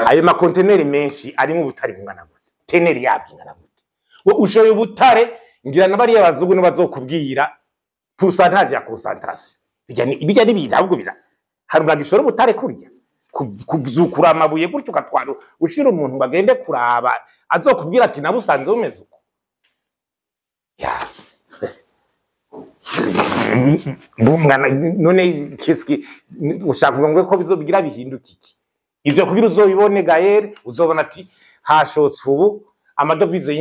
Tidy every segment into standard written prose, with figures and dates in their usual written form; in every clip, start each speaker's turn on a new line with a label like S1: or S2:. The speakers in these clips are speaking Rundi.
S1: ayo makonteneri menshi arimo ubutare bungana gute teneri yabingana gute wo ushoye ubutare ngira nabariya bazungu no bazokubwira pourcentage ya concentration bijya nibida ahubwo bira harura gishoro ubutare kurya kuzukura amabuye gutyo gatwaro ushira umuntu bagende kuraba azokubwira ati nabusanze umeze uko ya none kiski ushaka kuvuga ko bizobigira bihinduka iki ivyo kugira uzobibone Gael uzobona ati hashotse ubu amadovize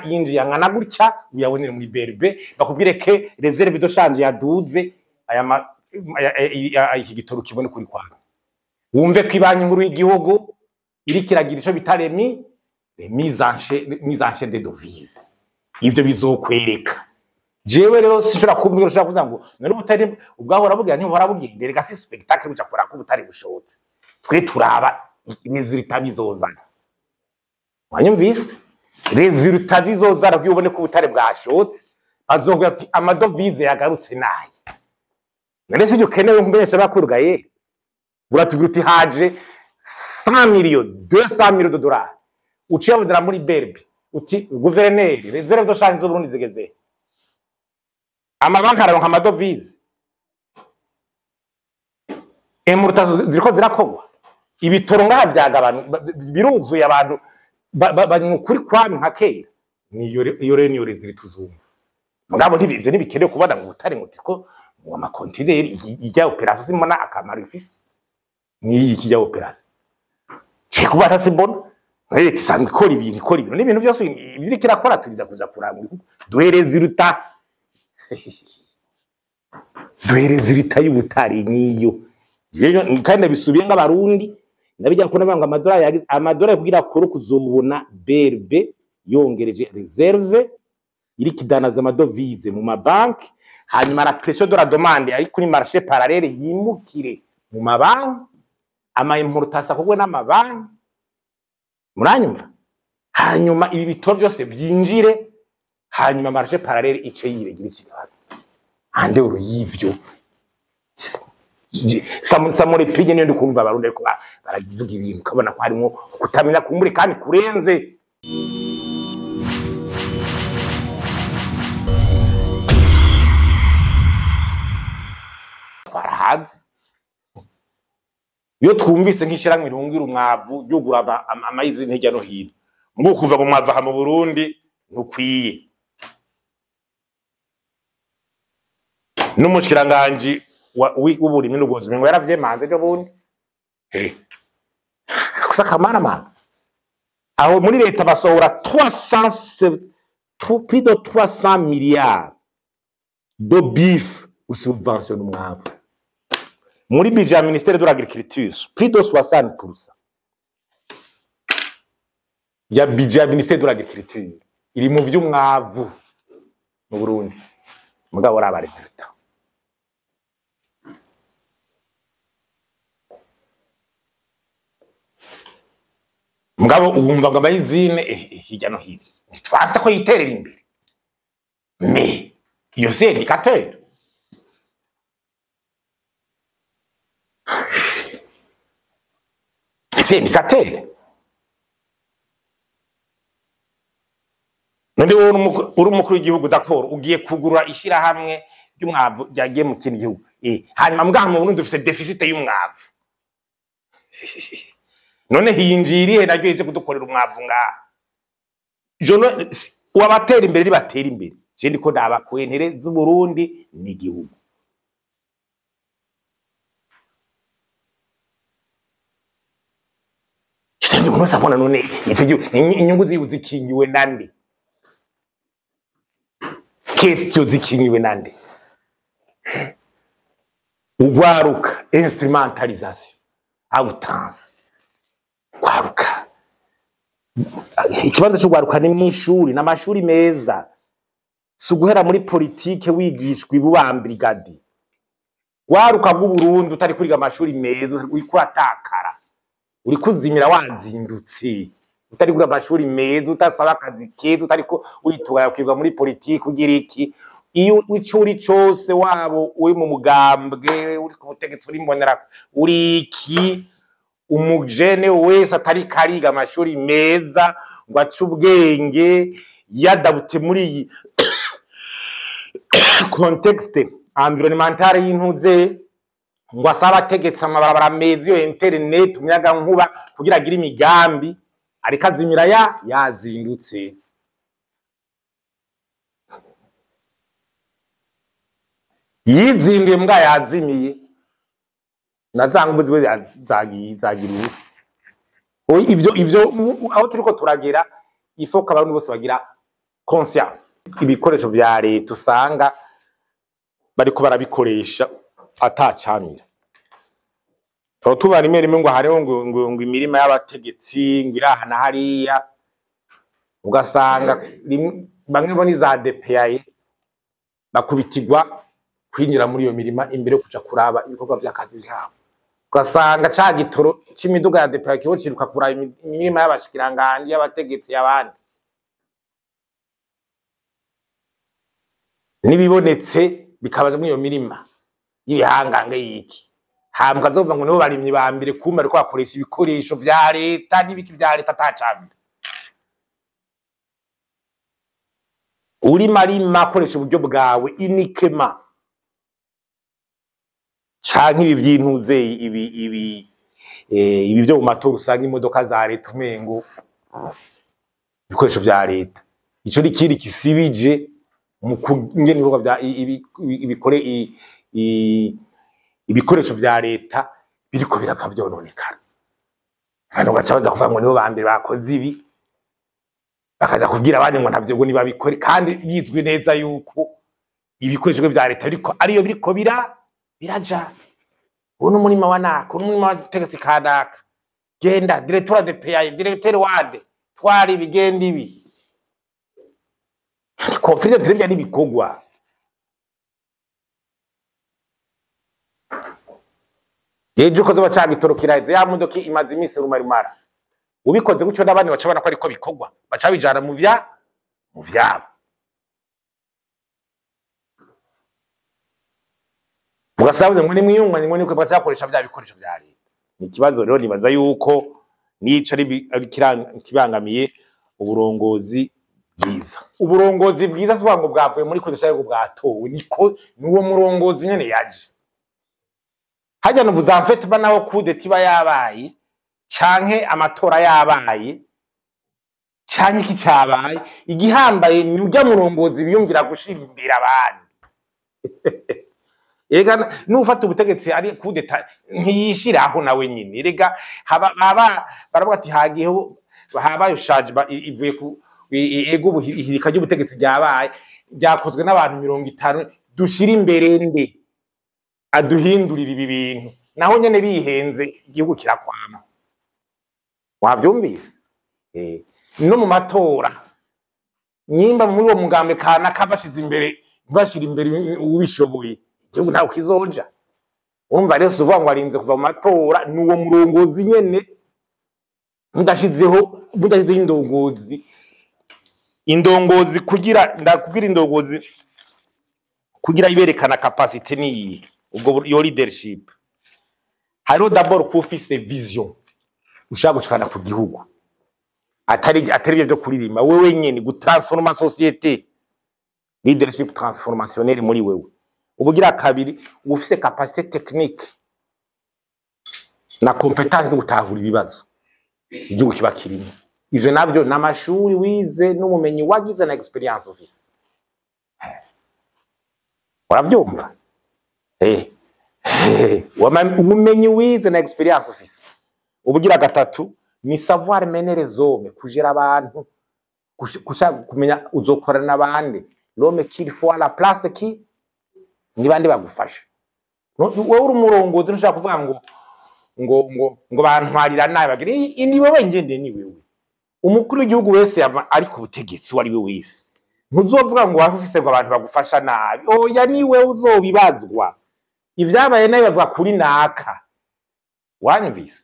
S1: yinjiye angana gutya uyabonere muri BRB bakubwire ke reserve de change yaduze aya iki gitoro kibone kuri kwanga wumve ko ibanyi nkuru y'igihugu iri kiragira ico bitaremi mise en chaîne de devises ivyo bizokwereka jewe rero sishobora kumbwira ushaka kuvuga ngo nari ubutari ubwahora bugira nti hora bugendere gasi spectacle buca kora ko ubutari bushotse twe turaba resultat bizozana wanyumvise resultat zizozana byubone ko ubutare bwashotse azogwa ati amadovize yagarutse naye none sivyo kenewe mbesha bakurugaye buratubwira uti haje 100 millions 200 millions de dollars uciye budara muri BRB uti gouverneur reserve de change zo Burundi zigeze amabanki araronka amadovize emurutazo ziriko zirakogwa ibitoro ngaha byaga abantu biruzuye abantu kuri kwami nka kera niyo rero niyo rezili tuzumva mugabo ntibivyo nibikenewe kubana ngo butare ngo tiko mu makontineri ijya operation simona akamaro ifise ni iki jya operation cyo kubata simbona rete sanzwe ikora ibintu n'ibintu byose ibiri kirakora turida kuza kuranga duhereza iruta duhereza irita y'ubutari niyo yeyo kandi bisubiye nk'abarundi nabijya ko nabanga amadolari kugira kuri kuzobona BRB yongereje reserve iri kidanaza amadovize mu mabanki hanyuma la pression de la demande ari kuri marché parallèle yimukire mu mabanki ama importation kugwe n'amabanki muranyumva hanyuma ibi bitoro byose byinjire hanyuma marché parallèle ice yiregira ikibazo ande uro yivyo samure pige niyo ndikumva abarundi ko baravuga ibintu kabona ko harimo kutamenya kumbure kandi kurenze twarahaze yo twumvise nk'ishiramwe irungira umwavu yugura amayizi ntejya no hino ngo kuva mu mwavu ha mu Burundi nukwiye n'umushikiranganje w'uburimi n'ubworozi ngo yaravyemanze cyo bundi kusa kamana man aho muri leta basohora 300 plus de 300 milliards de bif ou subvention umwavu muri budget ministère de l'agriculture plus de 60% ya budget ministère de l'agriculture iri mu vy'umwavu mu Burundi mugabo raba resultat mugabo umva ngo abayizine hirya no hino twasa ko yiterera imbere me iyo c'est indicateur c'est indicateur nende uri umukuru w'igihugu d'accord ugiye kugurura ishira hamwe by'umwavu byagiye mu kindi gihugu hanyuma mugabo mu Burundi dufite deficit y'umwavu none hinjiriye naryo ije kudukorera umwavu nga jono wabatera imbere batera imbere je ndiko ndabakwentere z'u Burundi ni igihugu Sindi kunosa mbona none inyungu zikingiwe nande question zikingiwe nande ugwaruka instrumentalisation outrance kwaruka ikibanza cyo gwaruka ni mwishuri n'amashuri meza suguhera muri politique wigishwa ibubambirigadi gwaruka bw'u Burundi utari kuriga amashuri meza uri kuratakara uri kuzimira wazindutse utari kuri amashuri meza utasaba akazi keza utari ko urituga kwirwa muri politique ugira iki iyo wicuri cyose wabo uri mu mugambwe uri ku butegetsi uri mbonera uri iki umujene wese atari kariga amashuri meza ngo ace ubwenge yadabute muri iyi contexte environnementale y'intuze ngo asaba ategetse amabarabara meza yo internet umuyaga nkuba kugira agire imigambi ariko azimira yazindutse. Yizinduye mbwa yazimiye nazangubuzi we zagira ivyo aho turiko turagera ifoka abantu bose bagira conscience. Ibikoresho vya leta usanga bariko barabikoresha atacamira tuba rimwe rimwe ngo hariho ngo imirima y'abategetsi ngo irahana hariya ugasanga bamwe bo ni za DPI bakubitirwa kwinjira muri iyo mirima imbere kuja kuraba ibikorwa by'akazi byabo. Ugasanga ca gitoro c'imiduga ya DPI kiho ciruka kuraba imirima y'abashikiranganje y'abategetsi y'abandi. Nibibonetse bikabaje muri iyo mirima y'ibihangange yiki hambwa zova ngo nibo barimye bambire kumba ariko bakoresha ibikoresho vya leta n'ibiki vya leta atacamira. Uri marima akoresha uburyo bwawe inikema canke ibi vyintuze ibi byo mu matora usanga imodoka za leta umengo ibikoresho vya leta. Ico ni kiri kisibije mu kungena ibikorwa vya ibikoresho vya leta biriko birapfa vyononekana. Hano gacabaza kuvuga ngo nibo bambere bakoze ibi bakaja kubwira abandi ngo ntavyo ngo nibabikore kandi bizwi neza yuko ibikoresho vya leta ariko ariyo biriko biraja. Uno murima wanako n'umurima wategetse kanaka genda directeur de PAI directeur wade twari bigenda ibi conflit de bien n'ibikogwa. Ejo kozo baca gitorokira ya modoka imaze iminsi rumarimara ubikoze gutyo n'abandi baca bana ko ariko bikogwa baca bijana mu vyabo. Ugasabuze ngo nimwiyungwa ngo niko bacakoresha bya bikoresho bya leta. Ni kibazo rero nibaza yuko nico ari kibangamiye uburongozi bwiza. Uburongozi bwiza swa ngo bwavuye muri kodesha yo bwatowe niko nuwo murongozi nyene yaje. Hajya no buzamfete banaho kude tiba yabaye canke amatora yabaye canke iki cabaye igihambaye ni urya murongozi biyumvira gushira imbere abandi. Ega nufata ubutegetsi ari kudeta ntiyishiraho nawe nyine rega baravuga ati hagiyeho habaye shaje ivuye ku ego buhirika ry'ubutegetsi ryabaye byakozwe n'abantu 50 dushira imbere nde aduhindurira ibi bintu naho nyene bihenze igihugu kirakwama. Wavyumvise no mu matora nyimba muri uwo mugambe kana kabashize imbere bashira imbere ubishoboye igihugu ntaho kizoja. Urumva rero suvuga ngo arinze kuva mu matora nuwo murongozi nyene mudashizeho indongozi kugira ndakubwira indongozi kugira iberekana capacité ni ubwo yo leadership. Hariho d'abord kufise vision ushaka gushikana ku gihugu atari byo kuririmba wewe nyene gutransforma société leadership transformationnel muri wewe. Ubugira kabiri ufise capacité technique na compétence de gutahura ibibazo igihugu kiba kirimo. Ivyo navyo n'amashuri wize n'umumenyi wagize na experience office. Waravyumva? Ubumenyi wize na experience office. Ubugira gatatu ni savoir mener les hommes, kujera abantu kumenya uzokorana n'abandi. L'homme qu'il faut à la place qui ni bandi bagufasha. Wowe uri umurongozi ntushaka kuvuga ngo bantwarira nabi bagira ni wowe ngende ni wewe. Umukuru w'igihugu wese ari ku butegetsi wari we wese ntuzovuga ngo wafise ngo abantu bagufasha nabi. Oya ni wewe uzobibazwa. Ivyabaye nayo bavuga kuri naka wanyumvise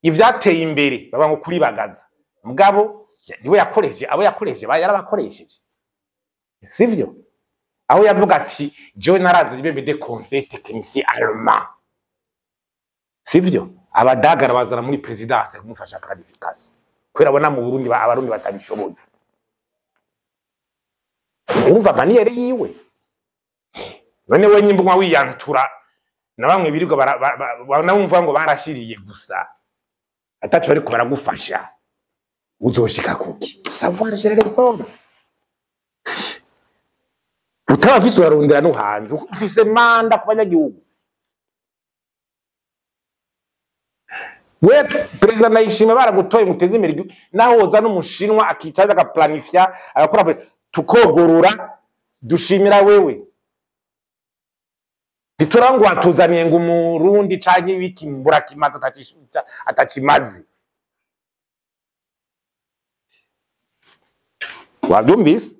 S1: ivyateye imbere baba ngo kuri bagaza mugabo niwe yakoreshe abo yakoreshe yarabakoresheje sivyo. Aho yavuga ati je narazi ibebe de conseil technicien allemand sivyo. abadagara bazana muri presidence kumufasha qualification kwera bona mu Burundi abarundi batabishoboye umva maniere yiwe none we nyimbwa wiyantura na bamwe birirwa namumva ngo barashiriye gusa atacho ariko baragufasha uzoshika kuki savoir gérer les hommes utavise urarondera no hanze ufise manda kubanyagihugu we president Ndayishimiye baragutoye muteze imbere naho woza n'umushinwa akicaza agaplanifya agakora tukogorora dushimira wewe biturango atuzaniye ngo umurundi canke wiki mbura kimaza atachimazi wabyumvise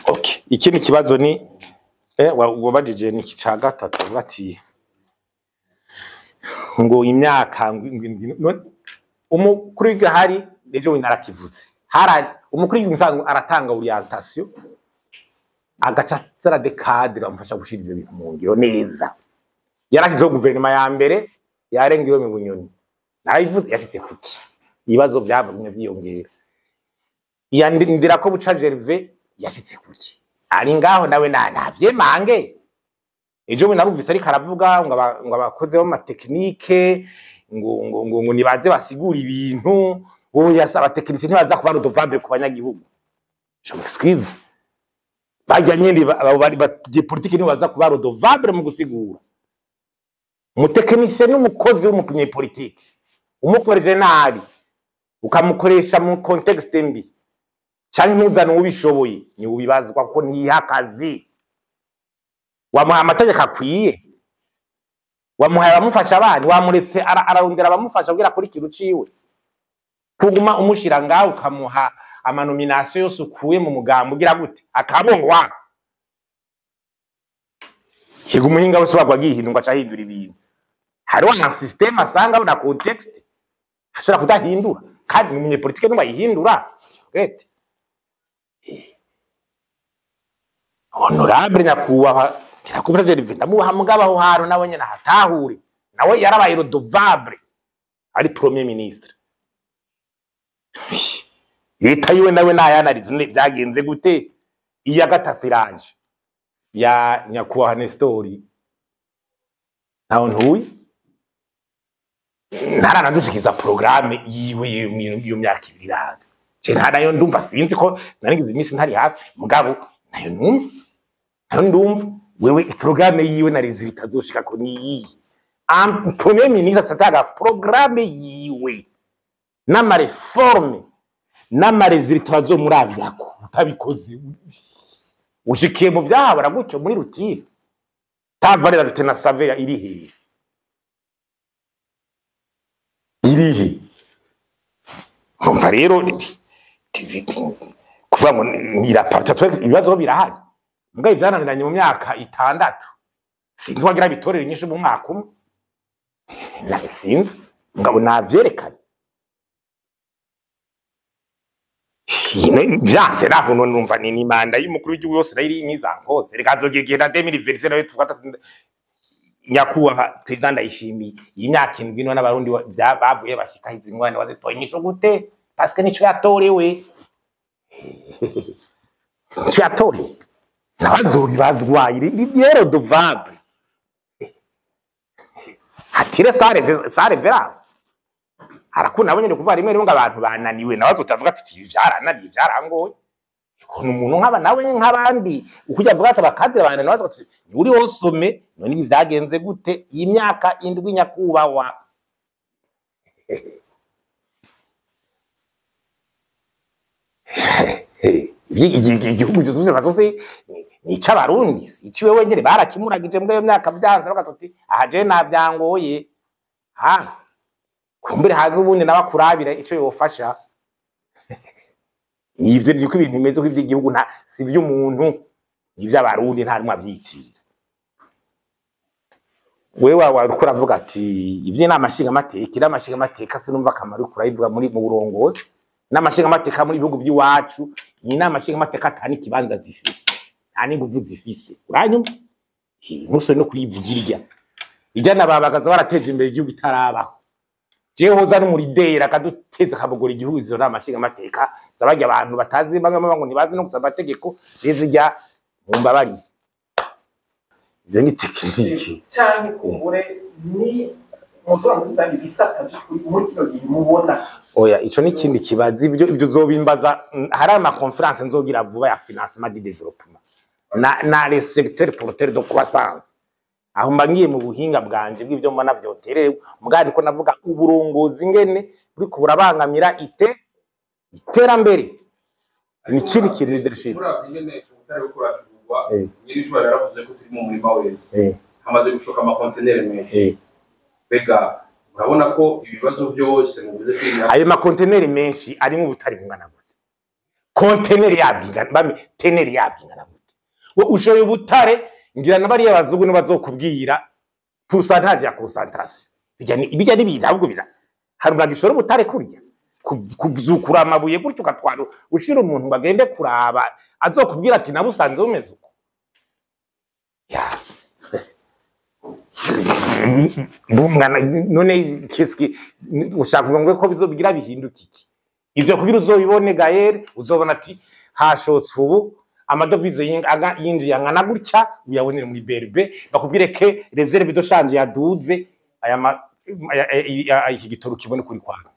S1: okay ikindi kibazo ni wabajije ni kica gatatu bati ngo imyaka umukuru w'igahari ejo winarakivuze harari umukuru w'umusango aratanga orientation agaca zara de cadre amfasha gushira ibyo bintu mu ngiro neza yarashizeho guverinoma ya mbere yarengewe mu Bunyoni narayivuze yashitse kuki ibibazo byabumye byiyongera yandindira ko buca Gervais yashitse kuki ari ngaho nawe navye mange ejo we narumvise ari karavuga ngo abakozeho ma technique ngo nibaze basigura ibintu bo yasaba technique ntibaza kuba rodovable ku banyagihugu je m'excuse bajya nyindi bari politique nibaza kuba rodovable mu gusigura mu technique n'umukozi w'umupunye politique umukoreje nabi ukamukoresha mu context mbi cyane ntuzana ubishoboye ni ubibazwa ko ntihakazi wamuha amategeko akwiye wamuha abamufasha abandi wamuretse ararondera abamufasha kugira kuri kiru ciwe kuguma umushira ngaho ukamuha amanomination yose ukuye mu mugambo ugira gute akabohwa higa umuhinga wese bagwagihindwa cyahindura ibintu hariho na system asanga na context ashobora kudahindura kandi mu politike n'ubayihindura gete honorable nyakubaha kirakubira Gervais ndamuha mugabaho haro nawe nyene hatahure nawe yarabaye rodovable ari premier ministre leta yiwe nawe nayanarize none byagenze gute iya gatatu iranje ya nyakubaha Nestori naho ntuyi naranadushikiza programme yiwe iyo myaka ibiri iraza je ntanayo ndumva sinzi ko narigize iminsi ntari hafi mugabo nayo ndumva wewe programme yiwe narizi bitazoshika ko niyi premier ministre sataga programme yiwe n'ama reforme n'ama resultat bazo murabyako utabikoze ushikiye mu byahabara gutyo muri rutire tavarera rutena saveya irihe umva rero kuva ngo iraparta ibibazo birahari mbwa ivyananiranye mu myaka 6 sinzi wagira bitorera inyishu mu mwaka umwe na sinzi ngabo navyerekanye byase naho none numva ni manda y'umukuru w'igihugu yose rayiri imizankoze rekazogegera 2020 nawe tufata nyakubaha president Ndayishimiye imyaka 7 n'abarundi bavuye bashika izingwane wazitoye inyishu gute parce que nico yatorewe nico yatorewe nabazuri bazwaye rero dovable atire sare verance harakuna abonye kuva rimwe rimwe abantu bananiwe nabazo utavuga ati vyarananiye vyarangoye kono umuntu nk'aba nawe nk'abandi ukujya avuga ati bakadira abantu nabazo ati uri wosome none ibi vyagenze gute imyaka 7 nyakubawa igihugu cyose bazose nica abarundi iciwe wengere barakimuragije mbwe yo myaka byanze bakatuti ahaje navyangoye kumbere haza ubundi nabakurabira ico yofasha nivyo niko ibintu bimeze ko iby'igihugu nta si by'umuntu ivy'abarundi nta rumwe avyitira wewe warukora avuga ati ibyo n'amashinga amateka iramashinga amateka sinumva kamaro kurayivuga muri mu burongozi n'amashinga amateka muri bihugu by'iwacu ni n'amashinga amateka atani kibanza zifise nta n'inguvu zifise uranyumva ntuso no kuyivugirya ijana babagaza barateje imbere igihugu itarabaho jewe hoza n'umuridera akaduteza kabogora igihugu izo n'amashinga amateka zabajya abantu batazi bamwe ngo ntibazi no gusaba amategeko je zijya mumbabari je ni tekiniki
S2: cyane kumbure ni mutora muri sangi bisata muri kino gihe mubona
S1: oya ico ni kindi kibazi ibyo uzobimbaza hari ama conference nzogira vuba ya financement de développement na les secteurs porteurs de croissance aho mbangiye mu buhinga bwanje bw'ivyo mbona vyoterewe mugandi ko navuga uburongozi ngene buri kuburabangamira iterambere ni kindi kintu leadership
S2: ngene utari ukurashurwa nyirishwa yaravuze ko turi mu murima wese hamaze gushoka ama container menshi bega urabona ko ibibazo byose muvuze kwinya
S1: ayo ma container menshi ari mu butari bungana gute container yabingana bame tenner yabingana gute wo ushoye ubutare ngira nabariye bazungu no bazokubwira pourcentage ya concentration bijya nibida ahubwo bira haruna gishoro ubutare kurya kuzukura amabuye gutyo gatwaro ushira umuntu bagende kuraba azokubwira ati nabusanze umeze uko ya none kiski ushaka kuvuga ko bizobigira bihinduka iki ivyo kugira uzobibone Gaël uzobona ati hashotse ubu amadovize yinjiye angana gutya uyabonere muri BRB bakubwire ke reserve de change yaduze aya iki gitoro kibone kuri kwanga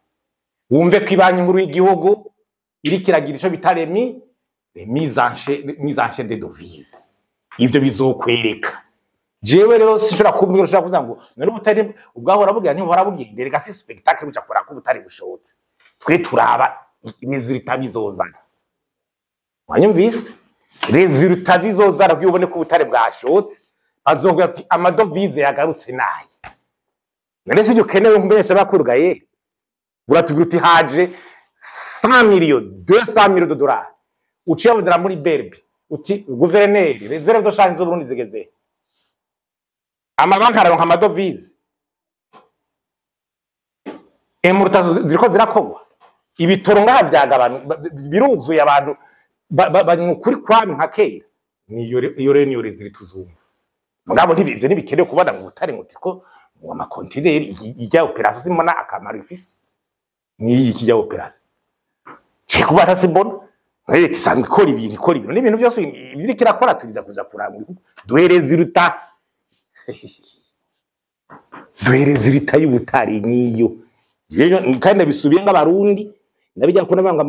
S1: wumve ko ibanyi nkuru y'igihugu iri kiragira ico bitaremi mise en chaîne de devises ivyo bizokwereka jewe rero sishobora kumbwira ushaka kuvuga ngo nari ubutari ubwahora bugira nti hora bugendere gasi spectacle buca kora ko ubutari bushotse twe turaba resultat bizozana wanyumvise resultat zizozana byubone ko ubutare bwashotse azogwa ati amadovize yagarutse naye none sivyo kenewe mbesha bakurugaye buratubwira uti haje 100 millions 200 millions de dollars uciye budara muri BRB uti gouverneur reserve de change zo Burundi zigeze amabanki araronka amadovize emurta ziriko zirakogwa ibitoro ngaha byaga abantu biruzuye abantu kuri kwami nka kera niyo rero niyo rezili tuzumva mugabo ntibivyo nibikenewe kubana mu butare ngo tiko mu makontineri ijya operation simona akamaro ifise ni iki jya operation cyo kubata simbona rero isanzwe ikora ibintu n'ibintu byose biri kirakora turida kuza kuranga duhereza iruta duhereza irita y'ubutari niyo kandi bisubiye nk'abarundi nabijya ko nabanga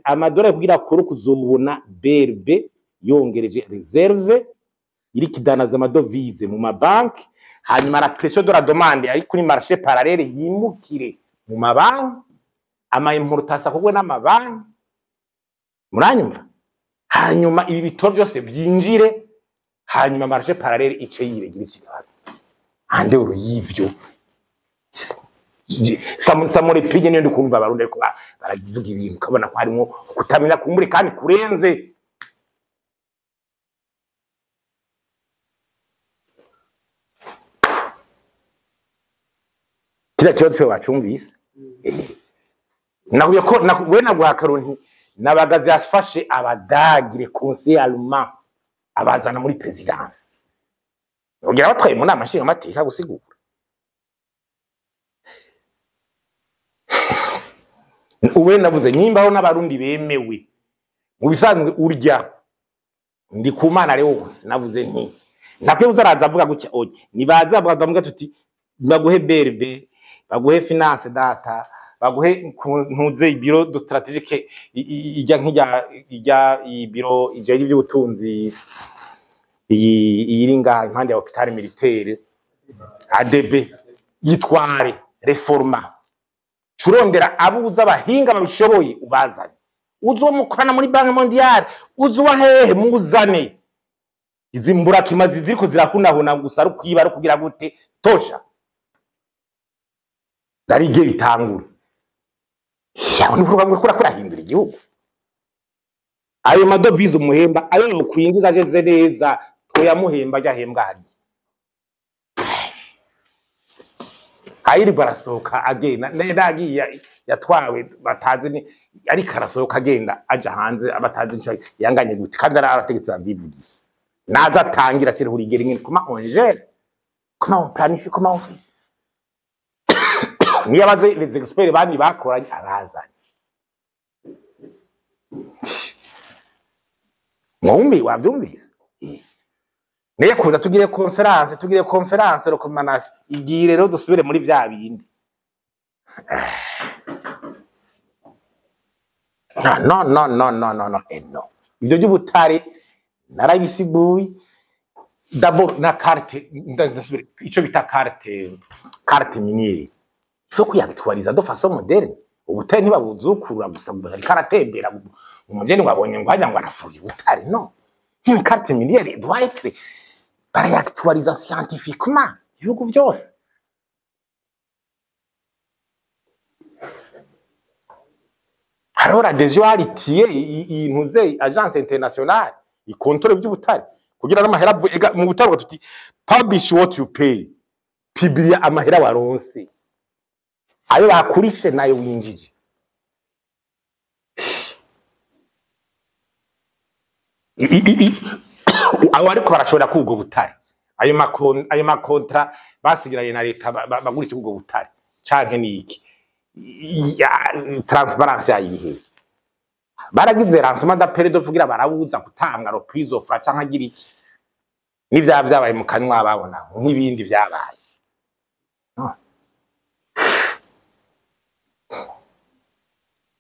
S1: amadolari kugira kuri kuzobona BRB yongereje reserve iri kidanaza amadovize mu mabanki hanyuma la pression de la demande ari kuri marché parallèle yimukire mu mabanki ama importation kugwe n'amabanki muranyumva hanyuma ibi bitoro byose byinjire hanyuma marché parallèle ice yiregira ikibazo ande uro yivyo samure pige niyo ndikumva abarundi ko baravuga ibintu kabona ko harimo kutamenya kumbure kandi kurenze kira cyo twe wacumvise nakuye ko we nagwa karonti nabagazi yafashe abadagire conseil allemand abazana muri presidence ugira batwaye mu nama nshinga amateka gusigura uwe navuze nyimbaho n'abarundi bemewe mu bisanzwe urya ndi kumana rero wose navuze nti nakwe uzaraza avuga gutya oye nibaza bavuga tuti baguhe BRB baguhe finance data baguhe ntuze ibiro do strategique ijya ibiro ije y'ubutunzi iyiringa impande ya hôpital militaire ADB yitware reforma curondera abuza abahinga babishoboye ubazanye uzomukorana muri banki mondiale uzuwa hehe muzane izimbura kimazi ziriko zirakundahuna gusa ari kwiba ari kugira gute tosha darige itangura yawe n'urubango kura kurahindura igihugu ayo madovize umuhemba ayo yokwinjiza ageze neza twoyamuhemba ajyahembwa hari ayiri barasohoka agenda nagiye yatwawe batazi ni ari karasohoka agenda aja hanze abatazi nco yanganye gute kandi arategetse babyivugiye naza atangira kiri hurigera ngene kuma onjere comment on planifie, comment on fait. Niyo abaze les experts bandi bakoranye abazanye. Mwumbi wabyumvise. Niyo kuza tugire conference recommandation igire rero dusubire muri vya bindi. No. Ibyo by'ubutare narabisiguye d'abord na carte ndasubire ico bita carte minière. Faut kuyagitwariza de façon moderne. Ubutare ntibabuzukura gusa bari karatembera umugeni wabonye ngo hajya ngo arafuye ubutare no. Une carte minière doit être barayagitwariza scientifiquement ibihugu byose. Alors adhesion aritiye intuze agence internationale ikontrole by'ubutare kugira n'amahera mu butare tuti publish what you pay. Publier amahera waronse. Ayo bakurishe nayo winjije. Aho ariko barashobora kubwo butare. Ayo makontra basigiranye na leta bagurisha ubwo butare. Canke niki? Transparence yayihe. Baragize lancement d'appel de kugira barabuza gutanga reprise of canke agira iki. Nivya byabaye mu kanwa babona nk'ibindi byabaye.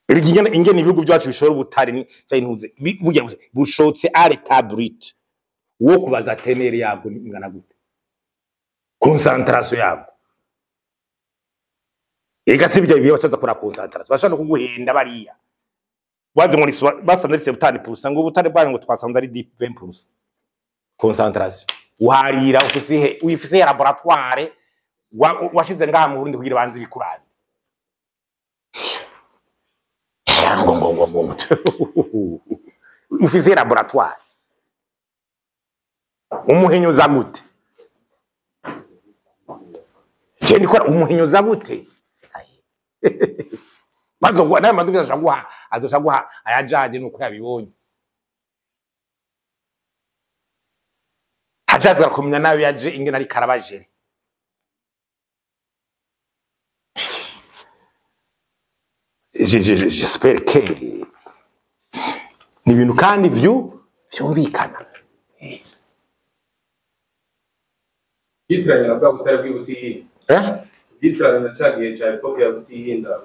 S1: Irigena ingene ibihugu byacu bishora ubutare ni cyintuze burya bushotse à l'état brut. Wo kubaza tenere yabwo ingana gute? Concentration yabwo. Ega sibyo biye bacaza kora concentration. Bashaka kuguhenda bariya. Wadi ngo basanze ubutare purusa ngo ubutare bwanyu ngo twasanze ari 20%. Concentration. Uharira ufise laboratoire washize ngaha mu Burundi kugira banze bikurane. Ufise laboratoire. Umuhinyuza gute? Je ndikora umuhinyuza gute? Bazo gwa naye maduka shaguha azoshaguha ayajaje nuko yabibonye. Ajaza kumenya nawe yaje ingena ari karabaje. J'espère que ni bintu kandi vyumvikana.
S2: Yitiranya na butare bw'ibutiyi. Yitiranya na cagiye ca epoke ya butihinda.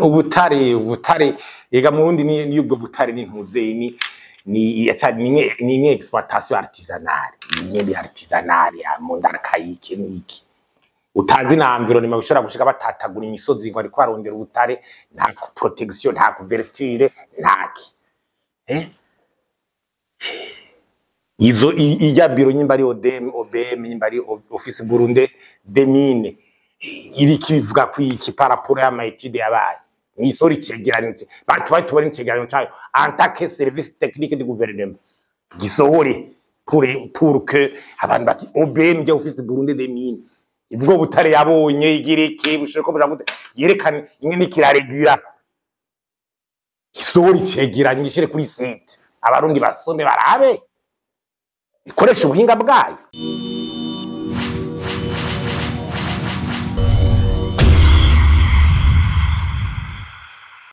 S1: Ubutare ega mu wundi ni ubwo butare n'intuze ni exploitation artisanale. Ni artisanale ya mondara kayike niki. Utazi na environnement bishora gushika batatagura imisozi ngo ariko arondera ubutare nta protection nta couverture ntaki. Izo iya biro nyimba ari OBM nyimba ari office Burundi de mine iri kivuga kwiki paraporo ya maitide yabaye ni sori cegeranyo batwaye tubone cegeranyo cyayo en tant que service technique du gouvernement gisohore pour que abantu bati OBM ya office Burundi de mine ivuga butare yabonye igireke bushoko buja gute yerekana ingene ikiraregura isori cegeranyo gishire kuri site abarundi basome barabe ikoresha ubuhinga bwayo.